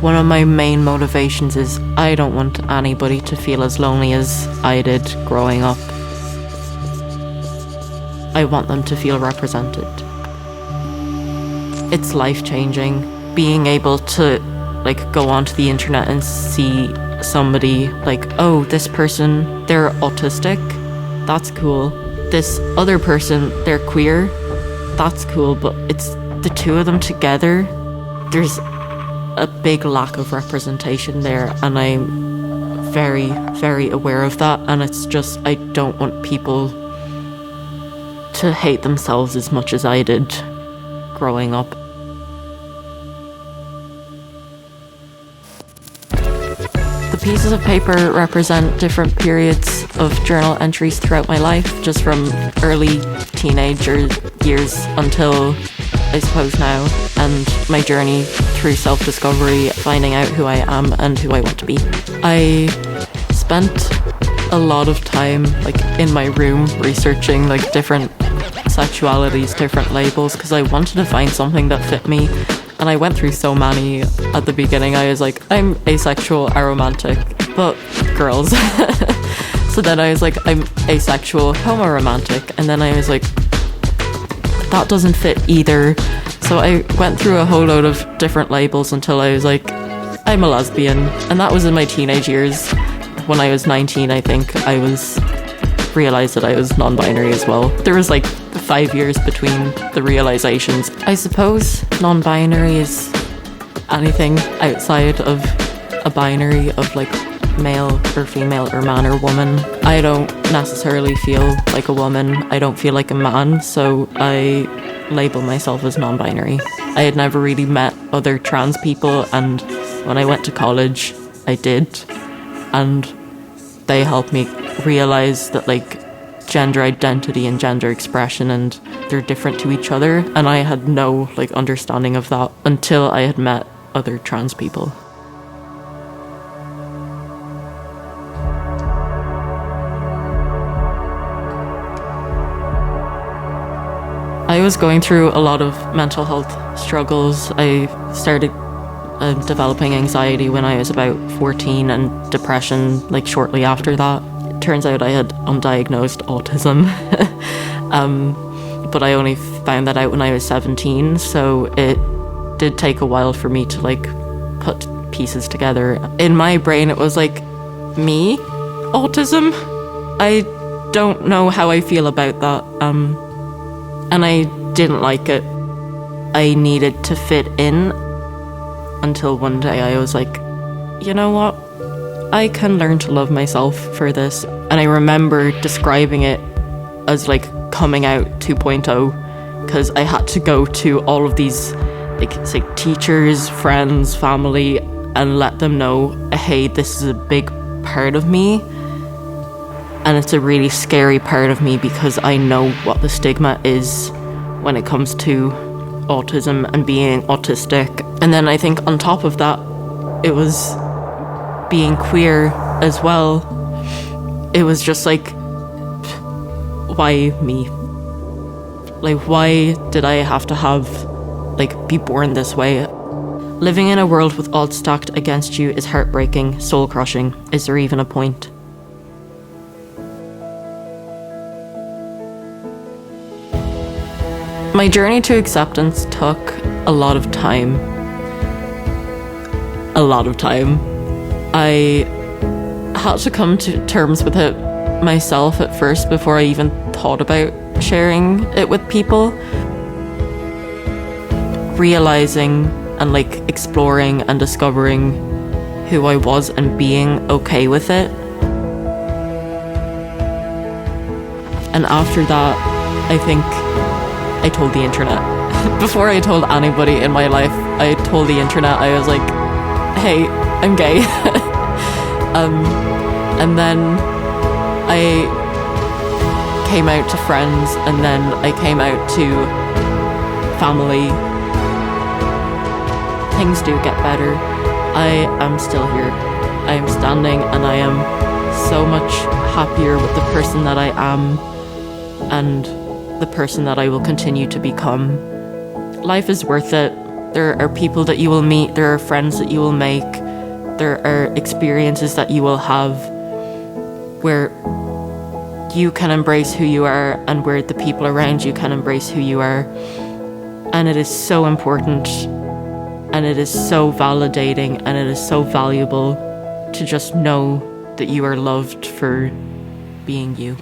One of my main motivations is I don't want anybody to feel as lonely as I did growing up. I want them to feel represented. It's life-changing being able to go onto the internet and see somebody oh, this person, they're autistic, that's cool. This other person, they're queer, that's cool, but it's the two of them together. There's a big lack of representation there, and I'm very, very aware of that, and it's just, I don't want people to hate themselves as much as I did growing up. The pieces of paper represent different periods of journal entries throughout my life, just from early teenager years until I suppose now, and my journey through self-discovery, finding out who I am and who I want to be. I spent a lot of time in my room researching different sexualities, different labels, because I wanted to find something that fit me. And I went through so many at the beginning. I was I'm asexual, aromantic, but girls. So then I was I'm asexual, homoromantic, and then I was that doesn't fit either. So I went through a whole load of different labels until I was I'm a lesbian. And that was in my teenage years. When I was 19, I think, I realized that I was non-binary as well. There was 5 years between the realizations. I suppose non-binary is anything outside of a binary of male or female or man or woman. I don't necessarily feel like a woman. I don't feel like a man, so I label myself as non-binary. I had never really met other trans people, and when I went to college, I did, and they helped me realize that gender identity and gender expression, and they're different to each other, and I had no understanding of that until I had met other trans people. I was going through a lot of mental health struggles. I started developing anxiety when I was about 14, and depression shortly after that. It turns out I had undiagnosed autism, but I only found that out when I was 17, so it did take a while for me to put pieces together. In my brain it was me? Autism? I don't know how I feel about that, and I didn't like it. I needed to fit in until one day I was you know what? I can learn to love myself for this. And I remember describing it as coming out 2.0, because I had to go to all of these teachers, friends, family, and let them know, hey, this is a big part of me, and it's a really scary part of me because I know what the stigma is when it comes to autism and being autistic. And then I think on top of that, it was being queer as well. It was just why me? Why did I have to be born this way? Living in a world with odds stacked against you is heartbreaking, soul-crushing. Is there even a point? My journey to acceptance took a lot of time. I had to come to terms with it myself at first before I even thought about sharing it with people. Realizing and exploring and discovering who I was and being okay with it. And after that, I think I told the internet. Before I told anybody in my life, I told the internet. I was hey, I'm gay. And then I came out to friends, and then I came out to family. Things do get better. I am still here. I am standing, and I am so much happier with the person that I am and the person that I will continue to become. Life is worth it. There are people that you will meet, there are friends that you will make, there are experiences that you will have where you can embrace who you are and where the people around you can embrace who you are. And it is so important, and it is so validating, and it is so valuable to just know that you are loved for being you.